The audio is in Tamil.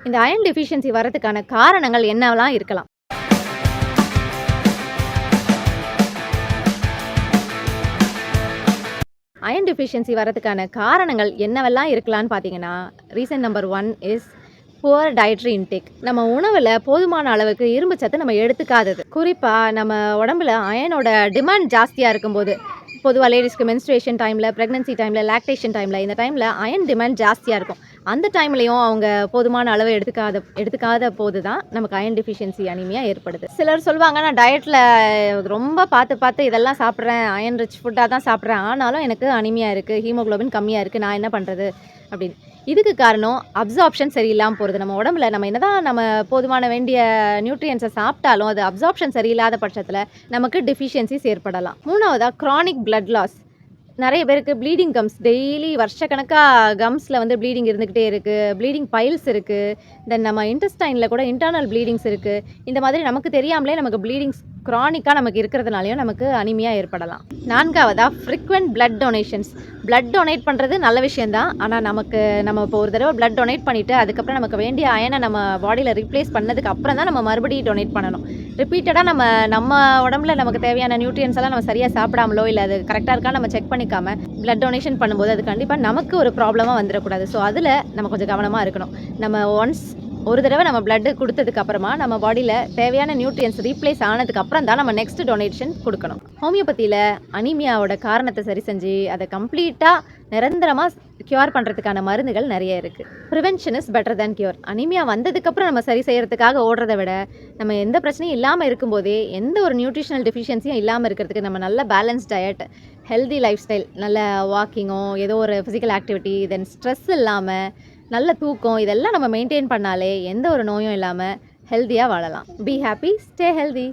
இந்த அயர்ன் டெஃபிஷியன்சி வரதுக்கான காரணங்கள் என்னவெல்லாம் இருக்கலாம்? அயர்ன் டெஃபிஷியன்சி வரதுக்கான காரணங்கள் என்னவெல்லாம் இருக்கலாம்னு பார்த்தீங்கன்னா, reason number 1 is poor dietary intake. நம்ம உணவில் போதுமான அளவுக்கு இரும்பு சத்து நம்ம எடுத்துக்காதது. குறிப்பாக நம்ம உடம்புல அயனோட டிமாண்ட் ஜாஸ்தியாக இருக்கும்போது, பொதுவாக லேடிஸ்க்கு மென்ஸ்ட்ரேஷன் டைமில், ப்ரெக்னன்சி டைமில், லாக்டேஷன் டைமில், இந்த டைமில் அயன் டிமாண்ட் ஜாஸ்தியாக இருக்கும். அந்த டைம்லையும் அவங்க போதுமான அளவு எடுத்துக்காத போது தான் நமக்கு அயன் டெஃபிஷியன்சி அனீமியா ஏற்படுது. சிலர் சொல்லுவாங்க, நான் டயட்டில் ரொம்ப பார்த்து இதெல்லாம் சாப்பிட்றேன், அயன் ரிச் ஃபுட்டாக தான் சாப்பிட்றேன், ஆனாலும் எனக்கு அனீமியா இருக்குது, ஹீமோக்ளோபின் கம்மியாக இருக்குது, நான் என்ன பண்ணுறது அப்படின்னு. இதுக்கு காரணம் அப்சார்ப்ஷன் சரியில்லாமல் போகிறது. நம்ம உடம்புல நம்ம என்னதான் நம்ம போதுமான வேண்டிய நியூட்ரியன்ஸை சாப்பிட்டாலும் அது அப்சார்ப்ஷன் சரியில்லாத பட்சத்தில் நமக்கு டெஃபிஷியன்சிஸ் ஏற்படலாம். மூணாவதாக க்ரானிக் பிளட் லாஸ். நிறைய பேருக்கு ப்ளீடிங் கம்ஸ், டெய்லி வருஷக்கணக்காக கம்ஸில் வந்து ப்ளீடிங் இருந்துக்கிட்டே இருக்குது, ப்ளீடிங் பைல்ஸ் இருக்குது, தென் நம்ம இன்டெஸ்டைனில் கூட இன்டர்னல் ப்ளீடிங்ஸ் இருக்குது. இந்த மாதிரி நமக்கு தெரியாமலே நமக்கு ப்ளீடிங்ஸ் க்ரானிக்காக நமக்கு இருக்கிறதுனாலையும் நமக்கு அனீமியா ஏற்படலாம். நான்காவதாக frequent blood donations. Blood donate பண்ணுறது நல்ல விஷயந்தான், ஆனால் நம்ம இப்போ ஒரு தடவை பிளட் டொனேட் பண்ணிவிட்டு அதுக்கப்புறம் நமக்கு வேண்டிய அயனை நம்ம பாடியில் ரீப்ளேஸ் பண்ணதுக்கு அப்புறம் தான் நம்ம மறுபடியும் டொனேட் பண்ணணும். ரிப்பீட்டடாக நம்ம உடம்புல நமக்கு தேவையான நியூட்ரியன்ஸ் எல்லாம் நம்ம சரியாக சாப்பிடாமலோ இல்லை அது கரெக்டாக இருக்கா நம்ம செக் பண்ணிக்காமல் பிளட் டொனேஷன் பண்ணும்போது அது கண்டிப்பாக நமக்கு ஒரு ப்ராப்ளமாக வந்துடக்கூடாது. ஸோ அதில் நம்ம கொஞ்சம் கவனமாக இருக்கணும். நம்ம ஒரு தடவை நம்ம பிளட்டு கொடுத்ததுக்கு அப்புறமா நம்ம பாடியில் தேவையான நியூட்ரியன்ஸ் ரீப்ளேஸ் ஆனதுக்கு அப்புறம் தான் நம்ம நெக்ஸ்ட் டொனேஷன் கொடுக்கணும். ஹோமியோபதியில் அனீமியாவோட காரணத்தை சரி செஞ்சு அதை கம்ப்ளீட்டாக நிரந்தரமாக க்யூர் பண்ணுறதுக்கான மருந்துகள் நிறைய இருக்குது. Prevention is better than cure. Anaemia வந்ததுக்கப்புறம் நம்ம சரி செய்கிறதுக்காக ஓடுறதை விட நம்ம எந்த பிரச்சனையும் இல்லாமல் இருக்கும்போதே எந்த ஒரு நியூட்ரிஷனல் டெஃபிஷியன்சியும் இல்லாமல் இருக்கிறதுக்கு நம்ம நல்ல balance diet, healthy life style, நல்ல வாக்கிங்கோ ஏதோ ஒரு ஃபிசிக்கல் ஆக்டிவிட்டி, தென் ஸ்ட்ரெஸ் இல்லாமல் நல்ல தூக்கம், இதெல்லாம் நம்ம மெயின்டைன் பண்ணாலே எந்த ஒரு நோயும் இல்லாமல் ஹெல்த்தியாக வாழலாம். Be happy, stay healthy.